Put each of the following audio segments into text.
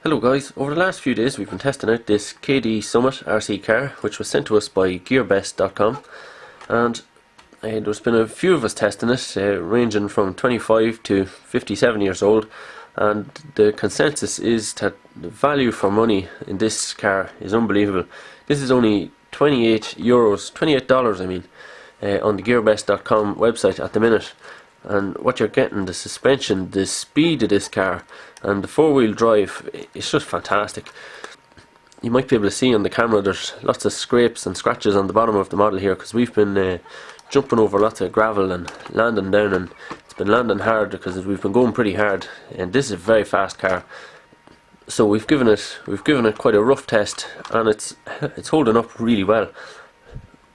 Hello guys, over the last few days we've been testing out this KD Summit RC car which was sent to us by GearBest.com, and there's been a few of us testing it, ranging from 25 to 57 years old, and the consensus is that the value for money in this car is unbelievable. This is only $28 I mean, on the GearBest.com website at the minute. And what you're getting, the suspension, the speed of this car, and the four-wheel drive, it's just fantastic. You might be able to see on the camera there's lots of scrapes and scratches on the bottom of the model here, because we've been jumping over lots of gravel and landing down, and it's been landing hard because we've been going pretty hard, and this is a very fast car. So we've given it quite a rough test, and it's holding up really well.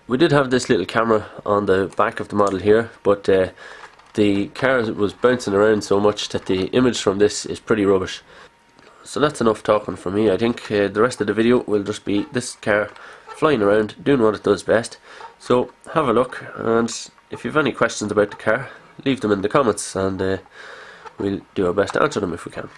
We did have this little camera on the back of the model here, but the car was bouncing around so much that the image from this is pretty rubbish. So that's enough talking from me. I think the rest of the video will just be this car flying around doing what it does best. So have a look, and if you have any questions about the car, leave them in the comments, and we'll do our best to answer them if we can.